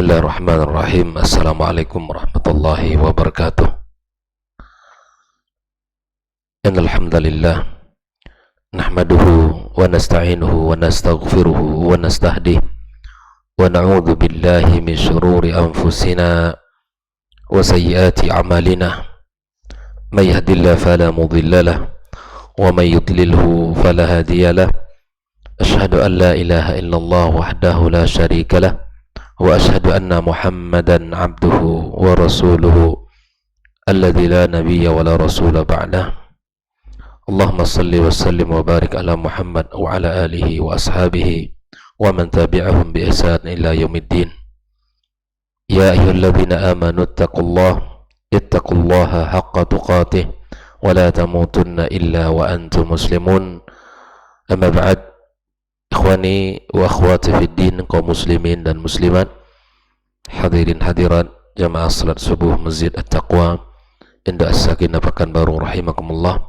Bismillahirrahmanirrahim. Assalamualaikum warahmatullahi wabarakatuh. Innal hamdalillah nahmaduhu wa nasta'inuhu wa nastaghfiruhu wa nastahdihi wa na'udzu billahi min shururi anfusina wa sayyiati a'malina. May yahdihillahu fala mudilla lahu wa may yudlilhu fala hadiya lahu. Asyhadu an la ilaha illallah wahdahu la syarika lahu wa asyhadu anna Muhammadan abduhu wa rasuluhu alladzi la nabiyya wa la rasula ba'dah. Allahumma salli wa sallim wa barik ala Muhammad wa ala alihi wa ashabihi wa man tabi'ahum bi ihsan ila yaumiddin. Ya ayyuhalladzina amanu ittaqullaha haqqa tuqatih wa la tamutunna illa wa antum muslimun. Amma ba'd. Ikhwani wa akhwati fid din, kaum muslimin dan muslimat, hadirin hadirat jamaah salat subuh Masjid At-Taqwa Indah As-Sakinah Pekanbaru rahimakumullah,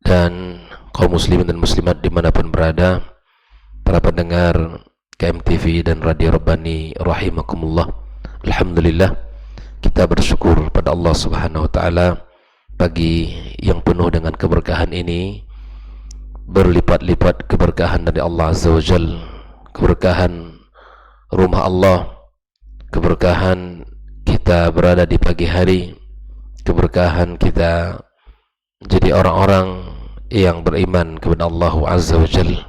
dan kaum muslimin dan muslimat dimanapun berada, para pendengar KMTV dan Radio Rabbani rahimakumullah. Alhamdulillah, kita bersyukur pada Allah Subhanahu wa taala pagi yang penuh dengan keberkahan ini, berlipat-lipat keberkahan dari Allah Azza wa Jal, keberkahan rumah Allah, keberkahan kita berada di pagi hari, keberkahan kita jadi orang-orang yang beriman kepada Allah Azza wa Jal.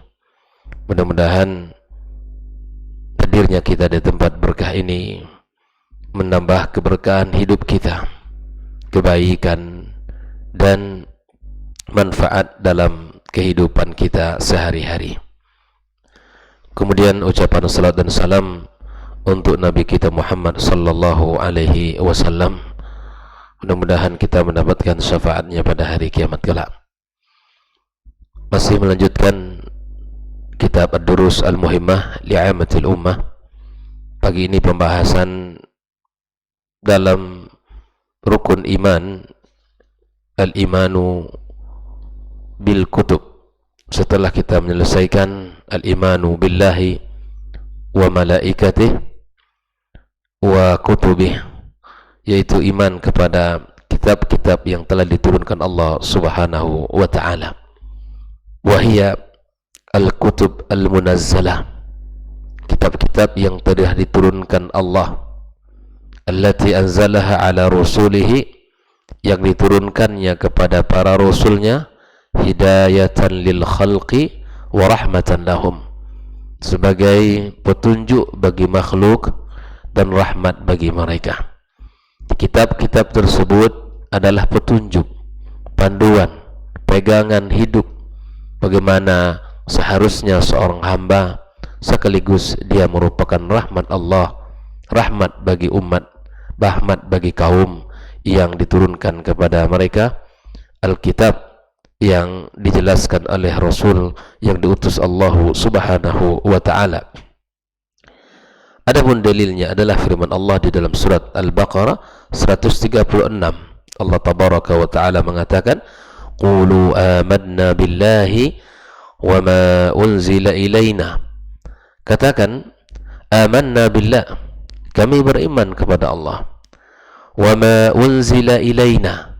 Mudah-mudahan hadirnya kita di tempat berkah ini menambah keberkahan hidup kita, kebaikan dan manfaat dalam kehidupan kita sehari-hari. Kemudian ucapan salat dan salam untuk Nabi kita Muhammad sallallahu alaihi wasallam. Mudah-mudahan kita mendapatkan syafaatnya pada hari kiamat kelak. Masih melanjutkan kitab Ad-Durus Al-Muhimmah li'amatil ummah. Pagi ini pembahasan dalam rukun iman, al-imanu bil kutub. Setelah kita menyelesaikan al-imanu billahi wa malaikatih wa kutubih, yaitu iman kepada kitab-kitab yang telah diturunkan Allah Subhanahu wa ta'ala. Wahia al-kutub al-munazzalah, kitab-kitab yang telah diturunkan Allah, allati anzalaha ala rusulihi, yang diturunkannya kepada para rasulnya, hidayatan lil khalqi wa rahmatan lahum, sebagai petunjuk bagi makhluk dan rahmat bagi mereka. Kitab-kitab tersebut adalah petunjuk, panduan, pegangan hidup bagaimana seharusnya seorang hamba, sekaligus dia merupakan rahmat Allah, rahmat bagi umat, rahmat bagi kaum yang diturunkan kepada mereka. Alkitab yang dijelaskan oleh Rasul yang diutus Allah Subhanahu wa ta'ala. Adapun dalilnya adalah firman Allah di dalam surat Al-Baqarah 136. Allah tabaraka wa ta'ala mengatakan, qulu amanna billahi wa ma unzila ilaina. Katakan, amanna billah, kami beriman kepada Allah, wa ma unzila ilaina,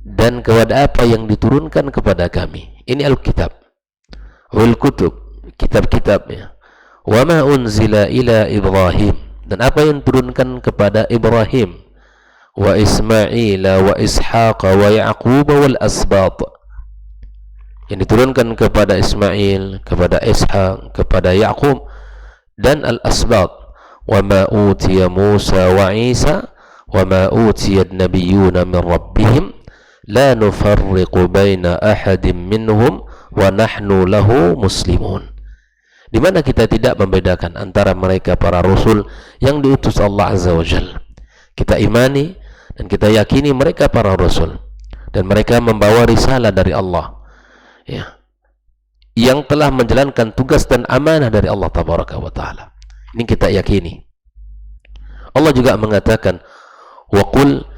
dan kepada apa yang diturunkan kepada kami. Ini Alkitab, wal kutub, kitab-kitabnya. Wa ma unzila ila Ibrahim, dan apa yang diturunkan kepada Ibrahim, wa Ismail wa Ishaq wa Yaqub wal asbat, yang diturunkan kepada Ismail, kepada Ishaq, kepada Yaqub dan al-asbat. Wa ma utiya Musa wa Isa wa ma utiya an-nabiyyuna min rabbihim la nufarriqu baina ahadin minhum wa nahnu lahu muslimun, di mana kita tidak membedakan antara mereka para rasul yang diutus Allah Azza wa Jalla. Kita imani dan kita yakini mereka para rasul, dan mereka membawa risalah dari Allah, ya, yang telah menjalankan tugas dan amanah dari Allah tabaraka wa ta'ala. Ini kita yakini. Allah juga mengatakan, wa qul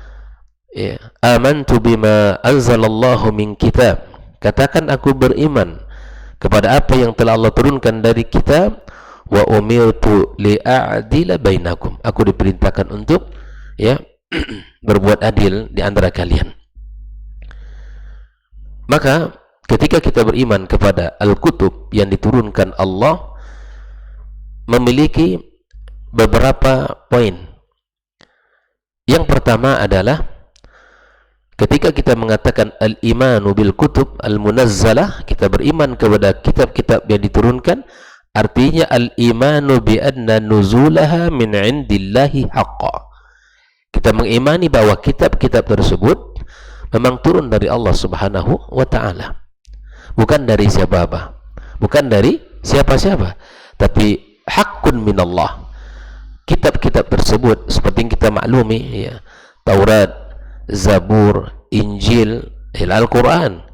amantu bima anzalallahu min kitab, katakan aku beriman kepada apa yang telah Allah turunkan dari kitab, wa umirtu li'a'dila bainakum. Aku diperintahkan untuk ya berbuat adil di antara kalian. Maka ketika kita beriman kepada Al-Kutub yang diturunkan Allah, memiliki beberapa poin. Yang pertama adalah ketika kita mengatakan al-imanu bil kutub al-munazzalah, kita beriman kepada kitab-kitab yang diturunkan, artinya al-imanu bi anna nuzulaha min indillahi haqqa. Kita mengimani bahwa kitab-kitab tersebut memang turun dari Allah Subhanahu wa taala. Bukan dari siapa-siapa, bukan dari siapa-siapa, tapi haqqun minallah. Kitab-kitab tersebut seperti yang kita maklumi ya, Taurat, Zabur, Injil, Al-Quran,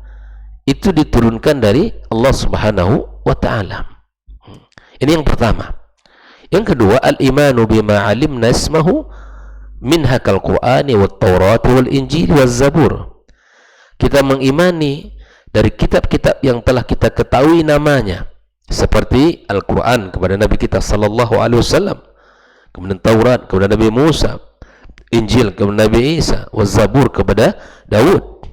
itu diturunkan dari Allah Subhanahu wa ta'ala. Ini yang pertama. Yang kedua, al-imanu bima alimna ismahu minha kal-Qur'ani wa Taurat wal Injil wa Zabur. Kita mengimani dari kitab-kitab yang telah kita ketahui namanya, seperti Al-Quran kepada Nabi kita sallallahu alaihi wasallam, kemudian Taurat kepada Nabi Musa, Injil kepada Nabi Isa, wa Zabur kepada Daud.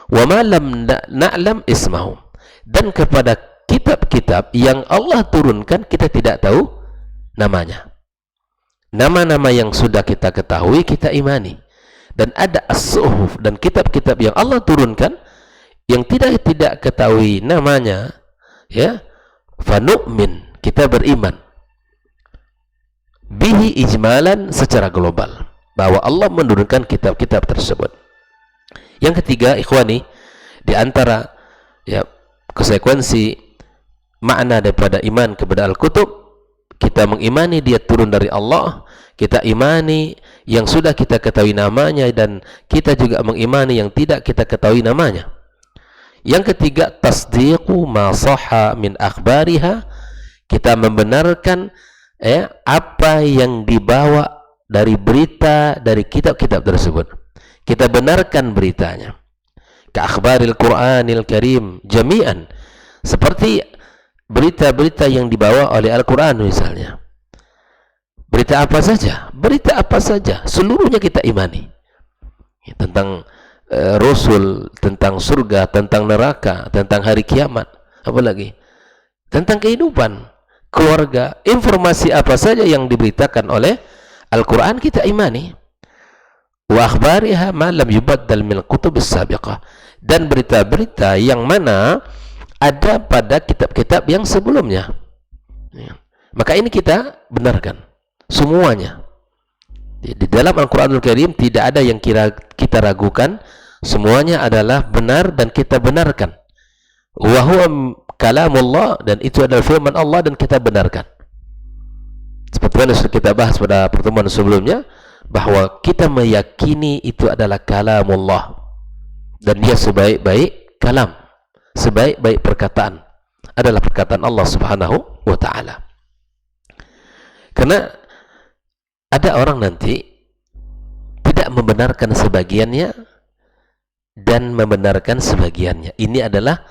Wa ma lam na'lam ismahu, dan kepada kitab-kitab yang Allah turunkan kita tidak tahu namanya. Nama-nama yang sudah kita ketahui kita imani. Dan ada as-suhuf dan kitab-kitab yang Allah turunkan yang tidak ketahui namanya, ya, fanu'min, kita beriman bihi ijmalan, secara global, bahwa Allah menurunkan kitab-kitab tersebut. Yang ketiga, ikhwani, di antara ya konsekuensi makna daripada iman kepada Al-Kutub, kita mengimani dia turun dari Allah, kita imani yang sudah kita ketahui namanya, dan kita juga mengimani yang tidak kita ketahui namanya. Yang ketiga, tasdiqu ma sahha min akhbariha, kita membenarkan apa yang dibawa dari berita dari kitab-kitab tersebut, kita benarkan beritanya. Ka akhbaril Qur'anil Karim jami'an, seperti berita-berita yang dibawa oleh Al-Quran misalnya. Berita apa saja, seluruhnya kita imani. Tentang Rasul, tentang surga, tentang neraka, tentang hari kiamat, apalagi tentang kehidupan keluarga, informasi apa saja yang diberitakan oleh Al-Quran kita imani. Wa akhbariha ma lam yubaddal min kutubis sabiqah, dan berita-berita yang mana ada pada kitab-kitab yang sebelumnya. Maka ini kita benarkan semuanya. Di dalam Al-Quranul Karim tidak ada yang kita ragukan, semuanya adalah benar dan kita benarkan. Wa huwa kalamullah, dan itu adalah firman Allah dan kita benarkan. Seperti yang sudah kita bahas pada pertemuan sebelumnya, bahwa kita meyakini itu adalah kalamullah, dan dia sebaik-baik kalam, sebaik-baik perkataan adalah perkataan Allah Subhanahu wa ta'ala. Karena ada orang nanti tidak membenarkan sebagiannya dan membenarkan sebagiannya. Ini adalah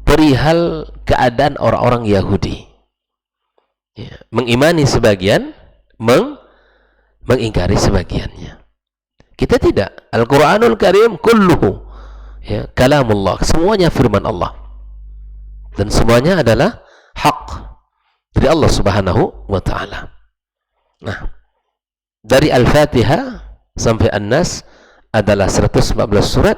perihal keadaan orang-orang Yahudi, ya, mengimani sebagian, mengingkari sebagiannya. Kita tidak. Al-Quranul Karim kulluhu ya kalamullah, semuanya firman Allah, dan semuanya adalah hak dari Allah Subhanahu wa ta'ala. Nah, dari Al-Fatihah sampai An-Nas adalah 114 surat.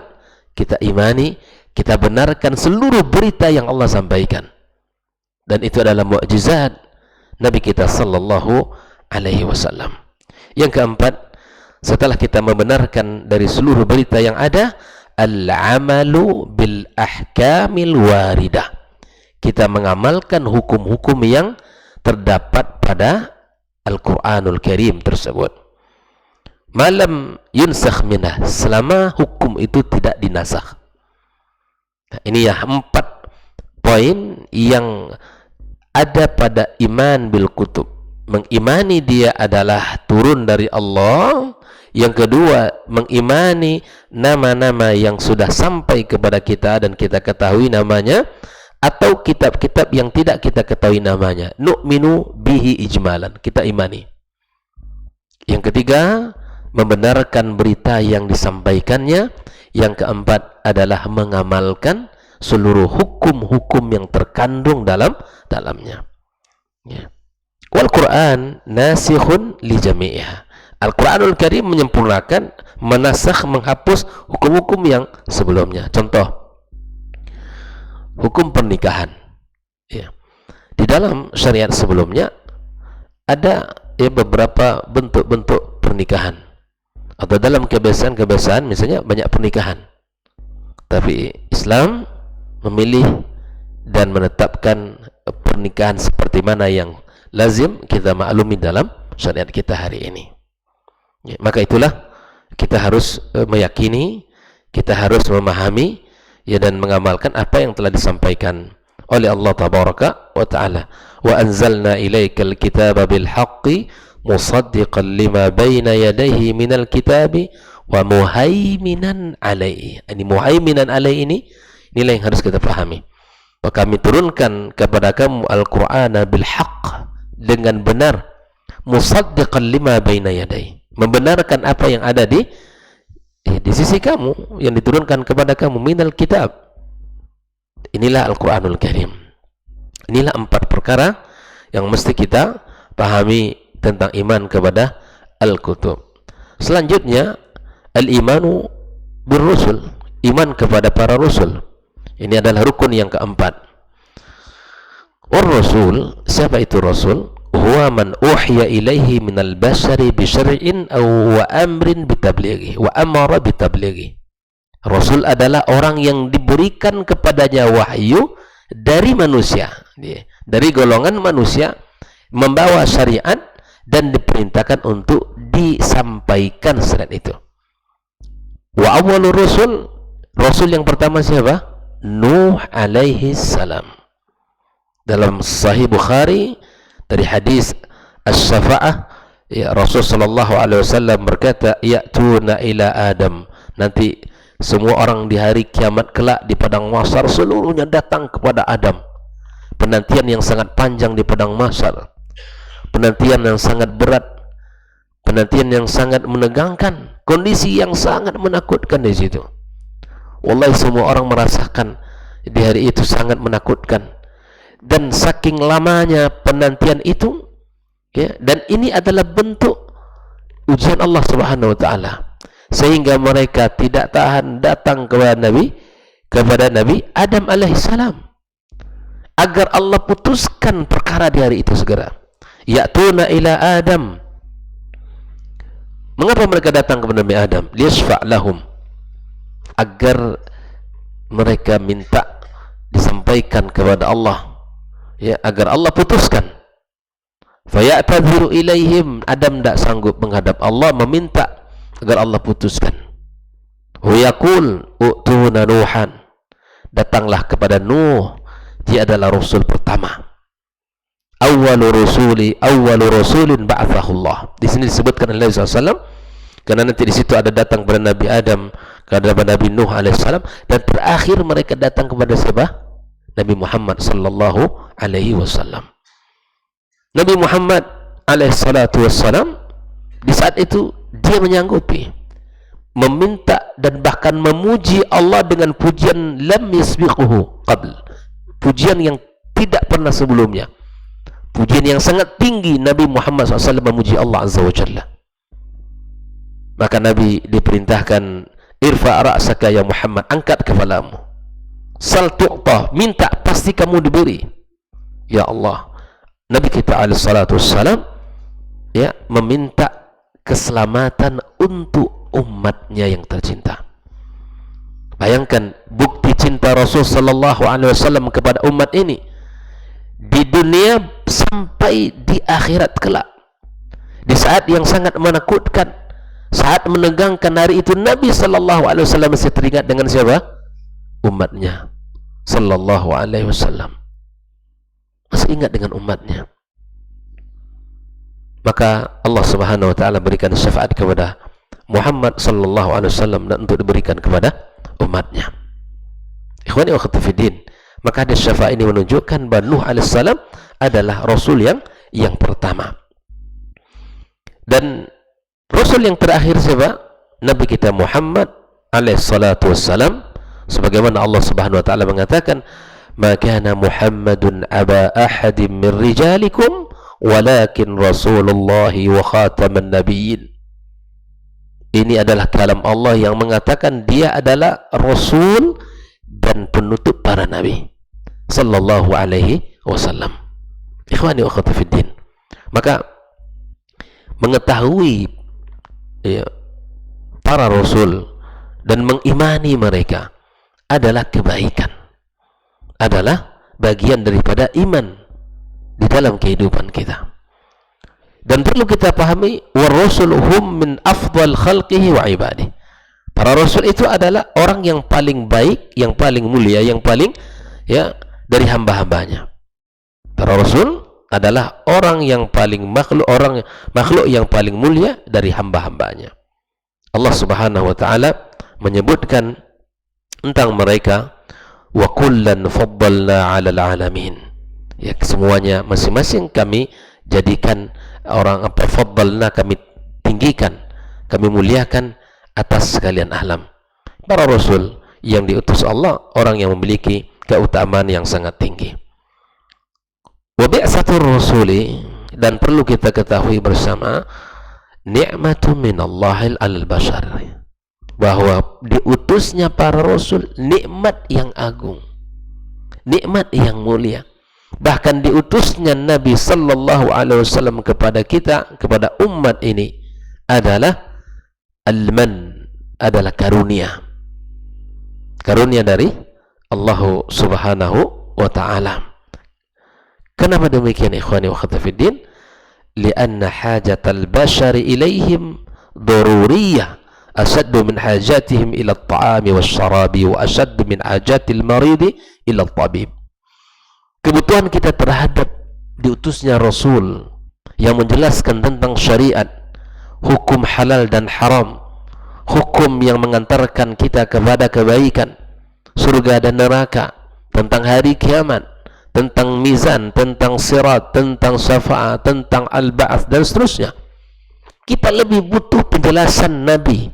Kita imani, kita benarkan seluruh berita yang Allah sampaikan, dan itu adalah mukjizat Nabi kita sallallahu alaihi wasallam. Yang keempat, setelah kita membenarkan dari seluruh berita yang ada, al-amalu bil ahkamil waridah, kita mengamalkan hukum-hukum yang terdapat pada Al-Quranul Karim tersebut. Malam yunsakh minah, selama hukum itu tidak dinasakh. Nah, ini ya 4 poin yang ada pada iman bil kutub. Mengimani dia adalah turun dari Allah. Yang kedua, mengimani nama-nama yang sudah sampai kepada kita dan kita ketahui namanya. atau kitab-kitab yang tidak kita ketahui namanya. Nu'minu bihi ijmalan, kita imani. Yang ketiga, membenarkan berita yang disampaikannya. Yang keempat adalah mengamalkan seluruh hukum-hukum yang terkandung dalamnya. Ya. Wal Quran nasikhun li jami'iha. Al-Quranul Karim menyempurnakan, menasakh, menghapus hukum-hukum yang sebelumnya. Contoh, hukum pernikahan. Ya. Di dalam syariat sebelumnya ada beberapa bentuk-bentuk pernikahan. Atau dalam kebiasaan-kebiasaan misalnya banyak pernikahan. Tapi Islam memilih dan menetapkan pernikahan seperti mana yang lazim kita maklumi dalam syariat kita hari ini. Ya, maka itulah kita harus meyakini, kita harus memahami ya, dan mengamalkan apa yang telah disampaikan oleh Allah Tabaraka wa Ta'ala. Wa anzalna ilaikal kitaba bil haqqi musaddiqan lima baina yadayhi minal kitabi wa muhaiminan alaihi. Ini muhaiminan alaihi inilah yang harus kita pahami. Kami turunkan kepada kamu Al-Qur'an bil haqq, dengan benar, musaddiqan lima baina yadayhi, membenarkan apa yang ada di sisi kamu, yang diturunkan kepada kamu, minal kitab. Inilah Al-Quranul Karim. Inilah 4 perkara yang mesti kita pahami tentang iman kepada Al-Kutub. Selanjutnya, al-imanu bir-rusul, iman kepada para rasul. Ini adalah rukun yang keempat. Ar-rasul, siapa itu rasul? Huwa man uhiya ilaihi minal bashari bi syar'in aw wa amrin bitablighi wa amara bitablighi. Rasul adalah orang yang diberikan kepadanya wahyu dari manusia, dari golongan manusia, membawa syariat dan diperintahkan untuk disampaikan syariat itu. Wa awwalur rasul, rasul yang pertama siapa? Nuh alaihi salam. Dalam Sahih Bukhari dari hadis Asy-Syafa'ah, ya, Rasul sallallahu alaihi wasallam berkata, ya'tuna ila Adam, nanti semua orang di hari kiamat kelak di padang mahsyar seluruhnya datang kepada Adam. Penantian yang sangat panjang di padang mahsyar, penantian yang sangat berat, penantian yang sangat menegangkan, kondisi yang sangat menakutkan di situ. Wallahi semua orang merasakan di hari itu sangat menakutkan. Dan saking lamanya penantian itu, ya, dan ini adalah bentuk ujian Allah Subhanahu wa Ta'ala, sehingga mereka tidak tahan datang kepada Nabi Adam alaihissalam agar Allah putuskan perkara di hari itu segera. Ya'tuna ila Adam. Mengapa mereka datang kepada Nabi Adam? Liyashfa' lahum, agar mereka minta disampaikan kepada Allah, ya, agar Allah putuskan. Faya'tadhiru ilaihim, Adam tidak sanggup menghadap Allah, meminta agar Allah putuskan. Wa yaqul u'tuna Nuhan, datanglah kepada Nuh, dia adalah rasul pertama. Awwalu rasulin ba'athahu Allah. Di sini disebutkan oleh Nabi SAW, karena nanti di situ ada datang kepada Nabi Adam, kepada Nabi Nuh alaihissalam, dan terakhir mereka datang kepada siapa? Nabi Muhammad sallallahu alaihi wasallam. Nabi Muhammad alaihissalatu wassalam di saat itu dia menyanggupi meminta dan bahkan memuji Allah dengan pujian lam yasbiquhu qabl, pujian yang tidak pernah sebelumnya, pujian yang sangat tinggi. Nabi Muhammad SAW memuji Allah Azza wa Jalla. Maka Nabi diperintahkan, irfa' ra'saka ya Muhammad, angkat kepalamu, sal tu'tah, minta pasti kamu diberi. Ya Allah, Nabi kita alaihi salatu wassalam, ya, meminta keselamatan untuk umatnya yang tercinta. Bayangkan bukti cinta Rasul sallallahu alaihi wasallam kepada umat ini di dunia sampai di akhirat kelak. Di saat yang sangat menakutkan, saat menegangkan hari itu, Nabi sallallahu alaihi wasallam masih teringat dengan siapa? Umatnya sallallahu alaihi wasallam, masih ingat dengan umatnya. Maka Allah Subhanahu wa Ta'ala berikan syafaat kepada Muhammad sallallahu alaihi wasallam dan untuk diberikan kepada umatnya. Ikhwani wa akhwati fiddin, Maka hadis syafaat ini menunjukkan bahwa Nuh alaihissalam adalah Rasul yang pertama. Dan Rasul yang terakhir siapa? Nabi kita Muhammad alaihissalatu wassalam, sebagaimana Allah subhanahu wa ta'ala mengatakan, ma kana Muhammadun aba ahadin min rijalikum walakin Rasulullah wa khataman nabiyyin. Ini adalah kalam Allah yang mengatakan dia adalah Rasul dan penutup para nabi sallallahu alaihi wasallam. Ikhwani wa akhwati fiddin, maka mengetahui para rasul dan mengimani mereka adalah kebaikan, adalah bagian daripada iman di dalam kehidupan kita. Dan perlu kita pahami, war-rusul hum min afdal khalqihi wa ibadihi. Para rasul itu adalah orang yang paling baik, yang paling mulia, yang paling dari hamba-hambanya. Para rasul adalah orang yang paling makhluk yang paling mulia dari hamba-hambanya. Allah Subhanahu wa taala menyebutkan tentang mereka, wa kullan faddalna 'alal 'alamin. Ya, semuanya masing-masing kami jadikan orang faddalna, kami tinggikan, kami muliakan atas sekalian alam. Para rasul yang diutus Allah, orang yang memiliki keutamaan yang sangat tinggi. Wa bi'satur rasuli, dan perlu kita ketahui bersama, ni'matun minallahil alal bashar, bahwa diutusnya para rasul nikmat yang agung, nikmat yang mulia. Bahkan diutusnya Nabi sallallahu alaihi wasallam kepada kita, kepada umat ini adalah al-man, adalah karunia. Karunia dari Allah Subhanahu wa taala. Kenapa demikian ikhwani wa akhwati fiddin? Lianna hajatal bashari ilaihim daruriyah ashaddu min hajatihim ila at-ta'ami wasyarabi wa ashaddu min hajatil maridi ila at-tabib. Kebutuhan kita terhadap diutusnya Rasul yang menjelaskan tentang syariat, hukum halal dan haram, hukum yang mengantarkan kita kepada kebaikan, surga dan neraka, tentang hari kiamat, tentang mizan, tentang sirat, tentang syafaat, tentang al-ba'ats dan seterusnya. Kita lebih butuh penjelasan Nabi,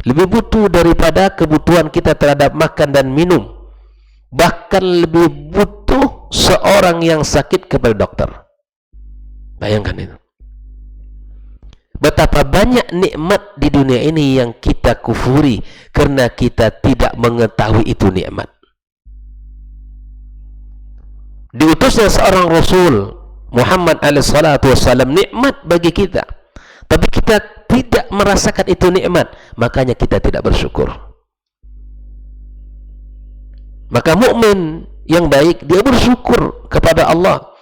lebih butuh daripada kebutuhan kita terhadap makan dan minum. Bahkan lebih butuh seorang yang sakit kepada dokter. Bayangkan itu. Betapa banyak nikmat di dunia ini yang kita kufuri karena kita tidak mengetahui itu nikmat. Diutusnya seorang Rasul Muhammad alaihissalatu wassalam, nikmat bagi kita, tapi kita tidak merasakan itu nikmat, makanya kita tidak bersyukur. Maka mukmin yang baik, dia bersyukur kepada Allah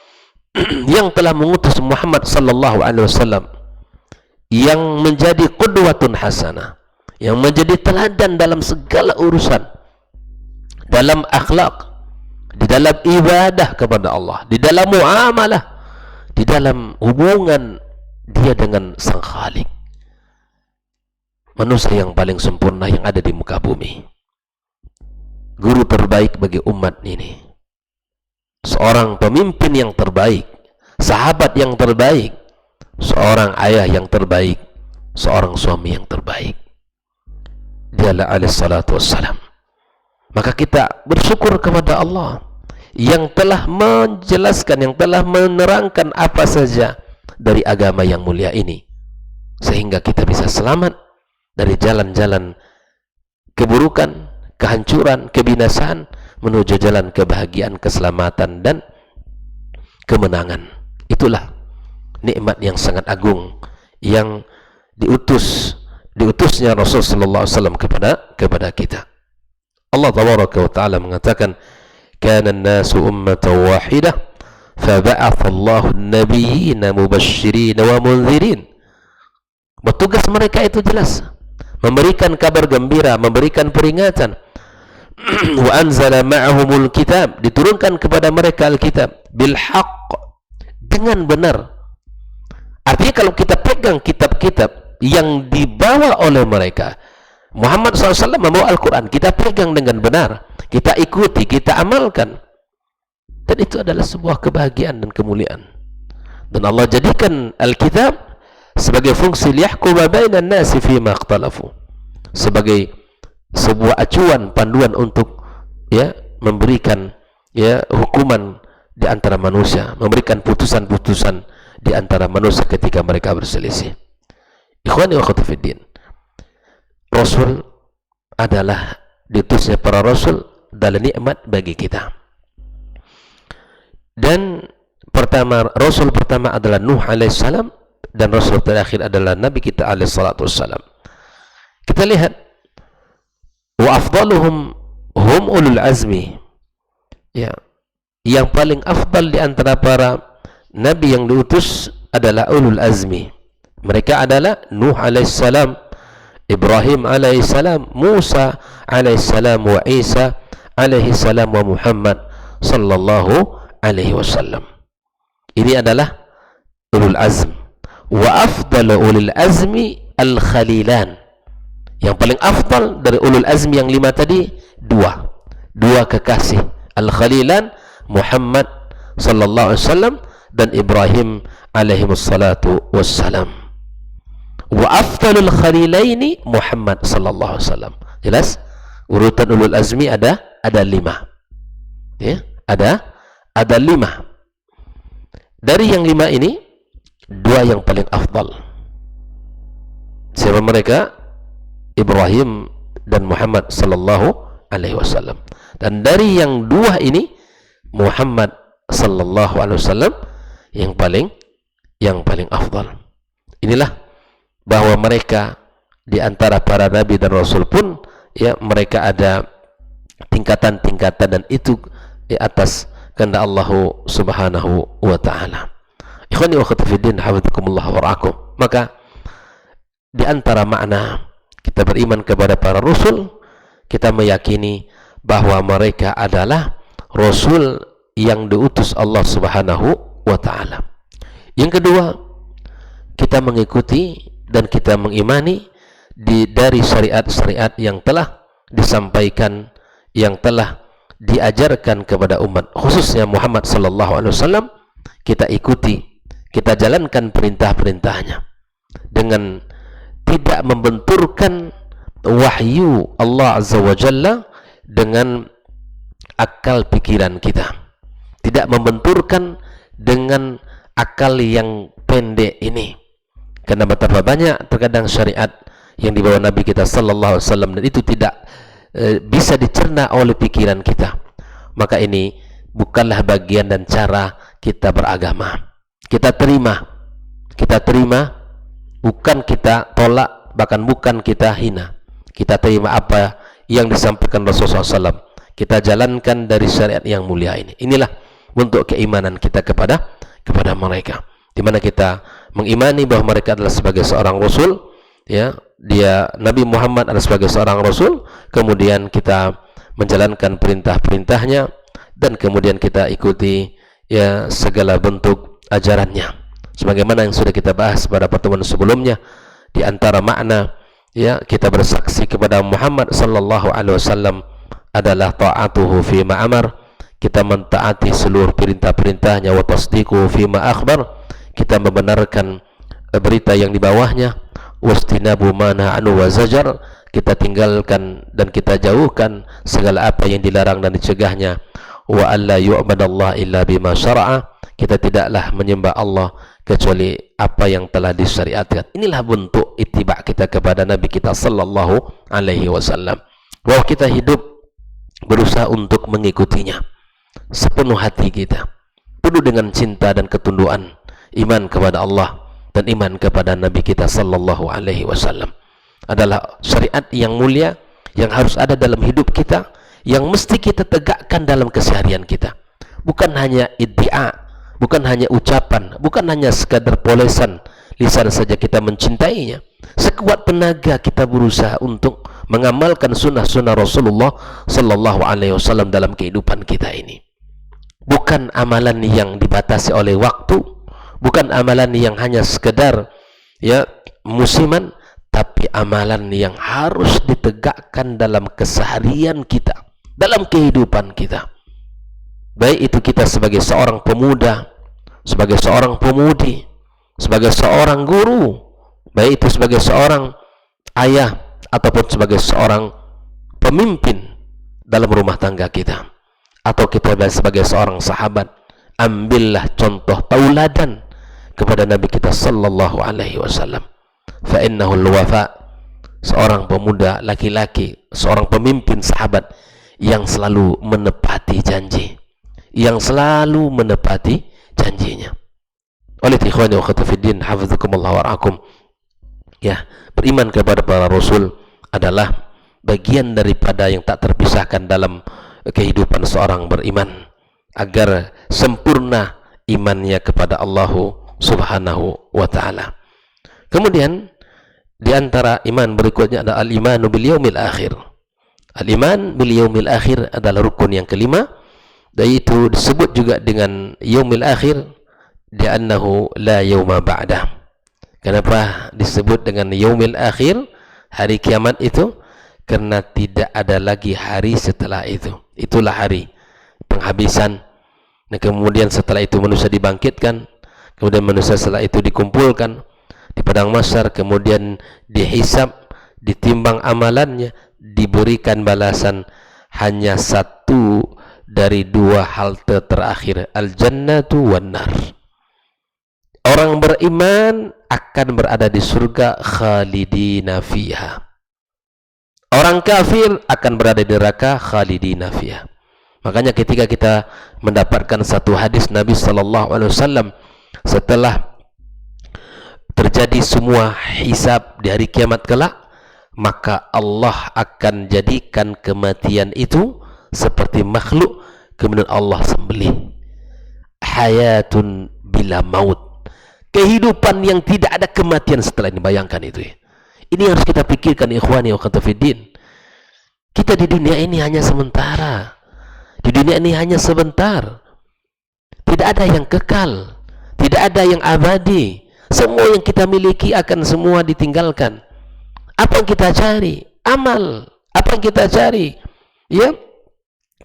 yang telah mengutus Muhammad sallallahu alaihi wasallam, yang menjadi qudwatun hasanah, yang menjadi teladan dalam segala urusan, dalam akhlak, di dalam ibadah kepada Allah, di dalam muamalah, di dalam hubungan dia dengan Sang Khalik. Manusia yang paling sempurna yang ada di muka bumi, guru terbaik bagi umat ini, seorang pemimpin yang terbaik, sahabat yang terbaik, seorang ayah yang terbaik, seorang suami yang terbaik. Dialah alaihissalatu wassalam. Maka kita bersyukur kepada Allah yang telah menjelaskan, yang telah menerangkan apa saja dari agama yang mulia ini, sehingga kita bisa selamat dari jalan-jalan keburukan, kehancuran, kebinasaan, menuju jalan kebahagiaan, keselamatan dan kemenangan. Itulah nikmat yang sangat agung yang diutusnya Rasul sallallahu alaihi wasallam kepada kita. Allah tabaraka wa taala mengatakan, kana an-nasu ummatan wahidah faba'atha Allahu an-nabiyyina mubasysyirin wa mundzirin. Tugas mereka itu jelas, memberikan kabar gembira, memberikan peringatan. Wa anzala ma'ahumul kitab, diturunkan kepada mereka alkitab bil haqq, dengan benar. Artinya kalau kita pegang kitab-kitab yang dibawa oleh mereka, Muhammad SAW membawa Al-Quran, kita pegang dengan benar, kita ikuti, kita amalkan. Dan itu adalah sebuah kebahagiaan dan kemuliaan. Dan Allah jadikan Alkitab sebagai fungsi liyahkuma bainan nasi fima ikhtalafu, sebagai sebuah acuan panduan untuk memberikan hukuman di antara manusia, memberikan putusan-putusan di antara manusia ketika mereka berselisih. Ikhwani wa akhwati fiddin, Rasul adalah diutusnya para Rasul adalah nikmat bagi kita. Dan Rasul pertama adalah Nuh alaihissalam, dan Rasul terakhir adalah Nabi kita alaihissalatu wassalam. Kita lihat, wa afdaluhum hum ulul azmi, yang paling afdal di antara para Nabi yang diutus adalah ulul azmi. Mereka adalah Nuh alaihissalam, Ibrahim alaihissalam, Musa alaihissalam, wa Isa alaihissalam, wa Muhammad sallallahu alaihi wasallam. Ini adalah ulul azm. Wa afdalu ulul azmi al-khalilan. Yang paling afdal dari ulul azmi yang 5 tadi, dua kekasih, al-khalilan, Muhammad sallallahu alaihi wasallam dan Ibrahim alaihi wassalatu wassalam. Wa afdalul khalilaini Muhammad sallallahu alaihi wasallam. Jelas? Urutan ulul azmi ada 5. Ada 5. Dari yang 5 ini, 2 yang paling afdal. Siapa mereka? Ibrahim dan Muhammad sallallahu alaihi wasallam. Dan dari yang 2 ini, Muhammad sallallahu alaihi wasallam yang paling afdal. Inilah bahwa mereka di antara para nabi dan rasul pun mereka ada tingkatan-tingkatan, dan itu di atas kehendak Allah subhanahu wa ta'ala. Ikhwani wa akhwati fiddin, hafizakumullah wa ra'akum. Maka di antara makna kita beriman kepada para rasul, kita meyakini bahwa mereka adalah rasul yang diutus Allah subhanahu wa ta'ala. Yang kedua, kita mengikuti dan kita mengimani dari syariat-syariat yang telah disampaikan, yang telah diajarkan kepada umat, khususnya Muhammad sallallahu alaihi wasallam. Kita ikuti, kita jalankan perintah-perintahnya dengan tidak membenturkan wahyu Allah azza wa jalla dengan akal pikiran kita, tidak membenturkan dengan akal yang pendek ini. Karena betapa banyak terkadang syariat yang dibawa Nabi kita sallallahu alaihi wasallam, dan itu tidak bisa dicerna oleh pikiran kita. Maka ini bukanlah bagian dan cara kita beragama. Kita terima, bukan kita tolak, bahkan bukan kita hina. Kita terima apa yang disampaikan Rasulullah SAW. Kita jalankan dari syariat yang mulia ini. Inilah bentuk keimanan kita kepada mereka, di mana kita mengimani bahwa mereka adalah sebagai seorang rasul, dia Nabi Muhammad adalah sebagai seorang rasul, kemudian kita menjalankan perintah-perintahnya, dan kemudian kita ikuti segala bentuk ajarannya, sebagaimana yang sudah kita bahas pada pertemuan sebelumnya. Di antara makna kita bersaksi kepada Muhammad sallallahu alaihi wasallam adalah ta'atuhu fi ma amar, kita mentaati seluruh perintah-perintahnya, wa tasdiquhu fi ma akhbar, kita membenarkan berita yang di bawahnya, wastinabu mana anu wa zajar, kita tinggalkan dan kita jauhkan segala apa yang dilarang dan dicegahnya, wa alla yu'badallah illa bima syara'a, kita tidaklah menyembah Allah kecuali apa yang telah disyariatkan. Inilah bentuk ittiba kita kepada Nabi kita sallallahu alaihi wasallam, bahwa kita hidup berusaha untuk mengikutinya sepenuh hati kita, penuh dengan cinta dan ketunduan, iman kepada Allah dan iman kepada Nabi kita sallallahu alaihi wasallam. Adalah syariat yang mulia yang harus ada dalam hidup kita, yang mesti kita tegakkan dalam keseharian kita. Bukan hanya iddia, bukan hanya ucapan, bukan hanya sekadar polesan lisan saja kita mencintainya. Sekuat tenaga kita berusaha untuk mengamalkan sunnah-sunnah Rasulullah sallallahu alaihi wasallam dalam kehidupan kita ini. Bukan amalan yang dibatasi oleh waktu, bukan amalan yang hanya sekedar musiman, tapi amalan yang harus ditegakkan dalam keseharian kita, dalam kehidupan kita. baik itu kita sebagai seorang pemuda, sebagai seorang pemudi, sebagai seorang guru, baik itu sebagai seorang ayah ataupun sebagai seorang pemimpin dalam rumah tangga kita, atau kita sebagai seorang sahabat, ambillah contoh tauladan kepada Nabi kita sallallahu alaihi wasallam. Fa innahul wafa, seorang pemuda laki-laki, seorang pemimpin sahabat yang selalu menepati janji, yang selalu menepati janjinya. Oleh ikhwani wa akhwati fiddin, hafizakumullah wa ra'akum. Ya, beriman kepada para rasul adalah bagian daripada yang tak terpisahkan dalam kehidupan seorang beriman, agar sempurna imannya kepada Allah Subhanahu wa ta'ala. Kemudian di antara iman berikutnya adalah al-imanu bil yaumil akhir. Al-iman bil yaumil akhir adalah rukun yang kelima, dan itu disebut juga dengan yaumil akhir li'annahu la yauma ba'dah. Kenapa disebut dengan yaumil akhir, hari kiamat itu? Karena tidak ada lagi hari setelah itu. Itulah hari penghabisan. Dan kemudian setelah itu manusia dibangkitkan, kemudian manusia setelah itu dikumpulkan di padang mahsyar, kemudian dihisab, ditimbang amalannya, diberikan balasan. Hanya satu dari dua halte terakhir, al-jannatu wan nar. Orang beriman akan berada di surga khalidina fiha. Orang kafir akan berada di neraka khalidina fiha. Makanya ketika kita mendapatkan satu hadis Nabi sallallahu alaihi wasallam, setelah terjadi semua hisab di hari kiamat kelak, maka Allah akan jadikan kematian itu seperti makhluk, kemudian Allah sembelih. Hayatun bila maut, kehidupan yang tidak ada kematian setelah ini. Bayangkan itu ya. Ini harus kita pikirkan ikhwani wa akhwati fiddin. Kita di dunia ini hanya sementara. Di dunia ini hanya sebentar. Tidak ada yang kekal, tidak ada yang abadi. Semua yang kita miliki akan semua ditinggalkan. Apa yang kita cari? Amal. Apa yang kita cari? Ya,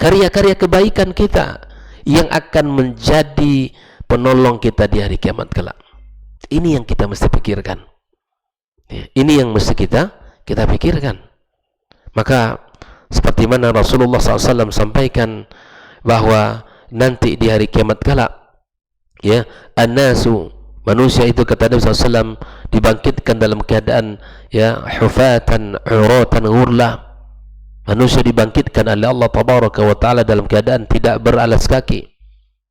karya-karya kebaikan kita yang akan menjadi penolong kita di hari kiamat kelak. Ini yang kita mesti pikirkan. Ini yang mesti kita pikirkan. Maka seperti mana Rasulullah SAW sampaikan bahwa nanti di hari kiamat kelak, ya, an-nasu, manusia itu kata Nabi SAW dibangkitkan dalam keadaan ya hufatan uratan ghurlah. Manusia dibangkitkan oleh Allah Tabaraka wa Ta'ala dalam keadaan tidak beralas kaki,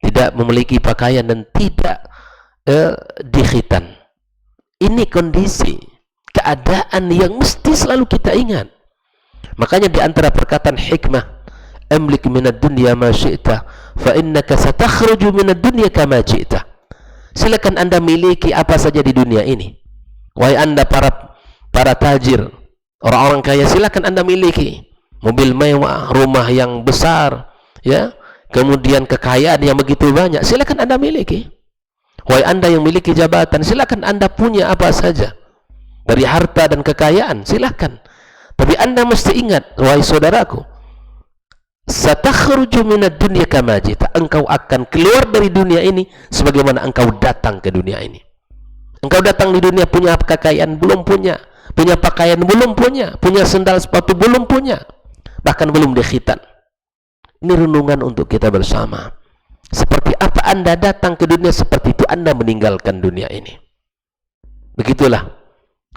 tidak memiliki pakaian, dan tidak dikhitan. Ini kondisi keadaan yang mesti selalu kita ingat. Makanya di antara perkataan hikmah, amlik minad dunya ma syi'ta fa innaka satakhruju minad dunya kama ji'ta. Silakan Anda miliki apa saja di dunia ini. Wahai Anda para tajir, orang-orang kaya, silakan Anda miliki mobil mewah, rumah yang besar, ya, kemudian kekayaan yang begitu banyak, silakan Anda miliki. Wahai Anda yang memiliki jabatan, silakan Anda punya apa saja dari harta dan kekayaan, silakan. Tapi Anda mesti ingat, wahai saudaraku, satakhruju minad dunya kama jita, engkau akan keluar dari dunia ini sebagaimana engkau datang ke dunia ini. Engkau datang di dunia punya kekayaan belum punya, punya pakaian belum punya, punya sendal sepatu belum punya, bahkan belum dikhitan. Ini renungan untuk kita bersama. Seperti apa Anda datang ke dunia, seperti itu Anda meninggalkan dunia ini. Begitulah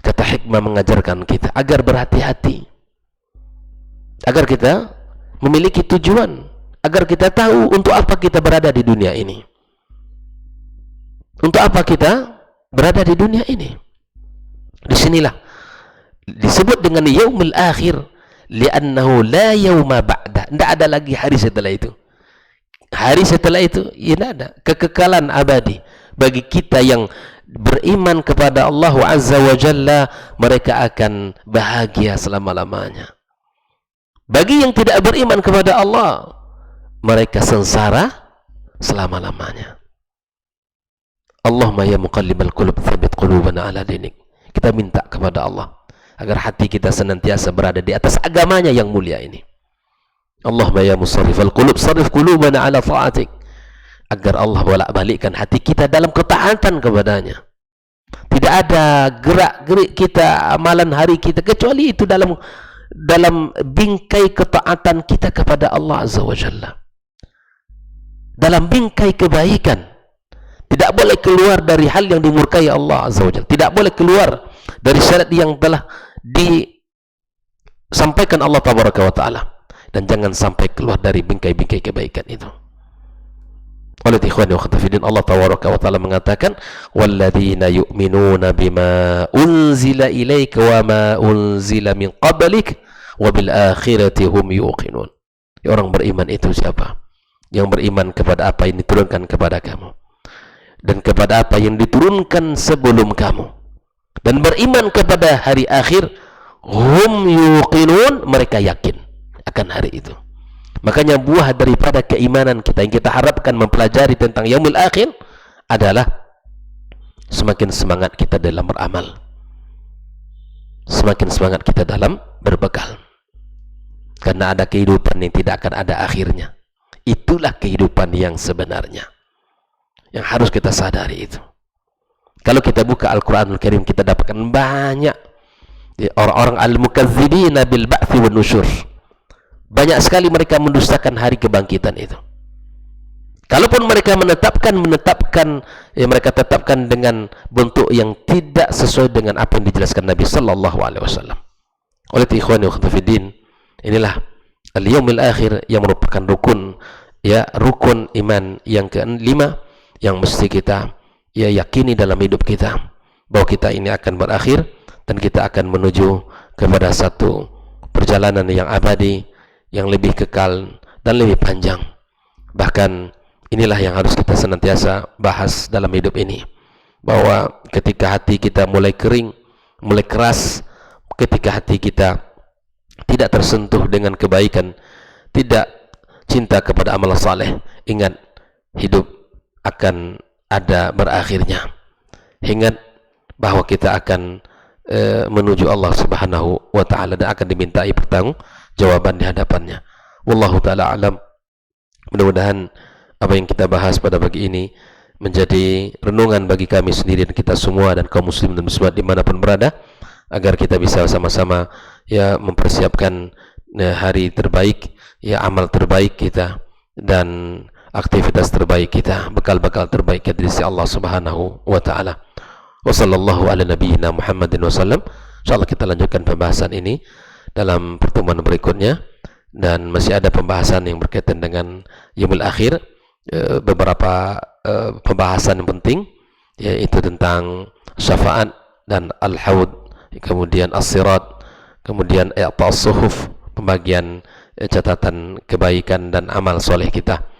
kata hikmah mengajarkan kita agar berhati-hati, agar kita memiliki tujuan, agar kita tahu untuk apa kita berada di dunia ini. Untuk apa kita berada di dunia ini. Disinilah disebut dengan yaumil akhir, li'annahu la yauma ba'da. Tidak ada lagi hari setelah itu. Hari setelah itu, ya tidak ada. Kekekalan abadi. Bagi kita yang beriman kepada Allah Azza wa Jalla, mereka akan bahagia selama-lamanya. Bagi yang tidak beriman kepada Allah, mereka sengsara selama-lamanya. Allahumma ya muqallibal qulub tsabbit qulubana ala dinik. Kita minta kepada Allah agar hati kita senantiasa berada di atas agamanya yang mulia ini. Allahumma ya musarrifal qulub sarrif qulubana ala ta'atik, agar Allah bolak-balikkan hati kita dalam ketaatan kepadanya. Tidak ada gerak-gerik kita, amalan hari kita, kecuali itu dalam bingkai ketaatan kita kepada Allah Azza wa Jalla, dalam bingkai kebaikan. Tidak boleh keluar dari hal yang dimurkai Allah Azza wa Jalla, tidak boleh keluar dari syarat yang telah disampaikan Allah Tabaraka wa Ta'ala, dan jangan sampai keluar dari bingkai-bingkai kebaikan itu. Oleh ikhwani wa akhwati, Allah Tabaraka wa Ta'ala mengatakan, walladzina yu'minuna bima unzila ilaika wa ma unzila min qablik wa bil akhirati hum yuqinun. Orang beriman itu siapa? Yang beriman kepada apa yang diturunkan kepada kamu dan kepada apa yang diturunkan sebelum kamu, dan beriman kepada hari akhir. Hum yuqinun, mereka yakin akan hari itu. Makanya buah daripada keimanan kita yang kita harapkan mempelajari tentang yaumil akhir adalah semakin semangat kita dalam beramal, semakin semangat kita dalam berbekal, karena ada kehidupan yang tidak akan ada akhirnya. Itulah kehidupan yang sebenarnya yang harus kita sadari itu. Kalau kita buka Al-Quranul Karim, kita dapatkan banyak orang-orang al-mukazzibina bil ba'thi wan nusyur. Banyak sekali mereka mendustakan hari kebangkitan itu. Kalaupun mereka menetapkan ya, mereka tetapkan dengan bentuk yang tidak sesuai dengan apa yang dijelaskan Nabi sallallahu alaihi wasallam. Oleh ikhwani wa akhwati, inilah al-yaumil akhir yang merupakan rukun iman yang kelima yang mesti kita yakini dalam hidup kita, bahwa kita ini akan berakhir dan kita akan menuju kepada satu perjalanan yang abadi, yang lebih kekal dan lebih panjang. Bahkan inilah yang harus kita senantiasa bahas dalam hidup ini, bahwa ketika hati kita mulai kering, mulai keras, ketika hati kita tidak tersentuh dengan kebaikan, tidak cinta kepada amal saleh, ingat hidup akan ada berakhirnya. Ingat bahwa kita akan menuju Allah Subhanahu wa Ta'ala dan akan dimintai pertanggungjawaban di hadapannya. Wallahu ta'ala alam. Mudah-mudahan apa yang kita bahas pada pagi ini menjadi renungan bagi kami sendiri dan kita semua dan kaum muslim dan muslimat dimanapun berada, agar kita bisa sama-sama mempersiapkan hari terbaik, amal terbaik kita dan aktivitas terbaik kita, bekal-bekal terbaik kita di sisi Allah Subhanahu wa Ta'ala. Wa sallallahu ala nabiyyina Muhammadin wa sallam. Insyaallah kita lanjutkan pembahasan ini dalam pertemuan berikutnya, dan masih ada pembahasan yang berkaitan dengan yaumul akhir, beberapa pembahasan yang penting, yaitu tentang syafaat dan al-haud, kemudian as-sirat, kemudian i'tas suhuf, pembagian catatan kebaikan dan amal soleh kita,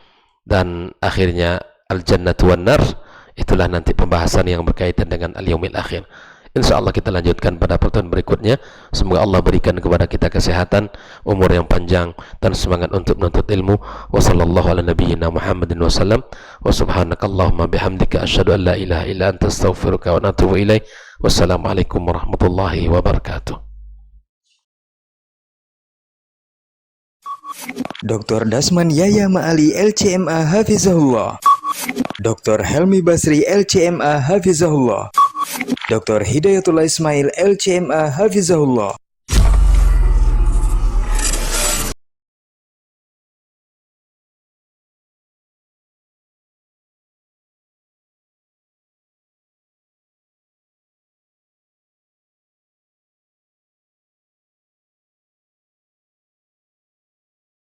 dan akhirnya al-jannatu wan nar. Itulah nanti pembahasan yang berkaitan dengan al-yaumil akhir. InsyaAllah kita lanjutkan pada pertemuan berikutnya. Semoga Allah berikan kepada kita kesehatan, umur yang panjang, dan semangat untuk menuntut ilmu. Wa sallallahu ala nabiyyina Muhammadin wa sallam. Wa subhanakallahumma bihamdika asyhadu an la ilaha illa anta astaghfiruka wa atubu ilaik. Wassalamualaikum warahmatullahi wabarakatuh. Dr. Dasman Yahya Ma'ali LCMA Hafizahullah, Dr. Helmi Basri LCMA Hafizahullah, Dr. Hidayatullah Ismail LCMA Hafizahullah.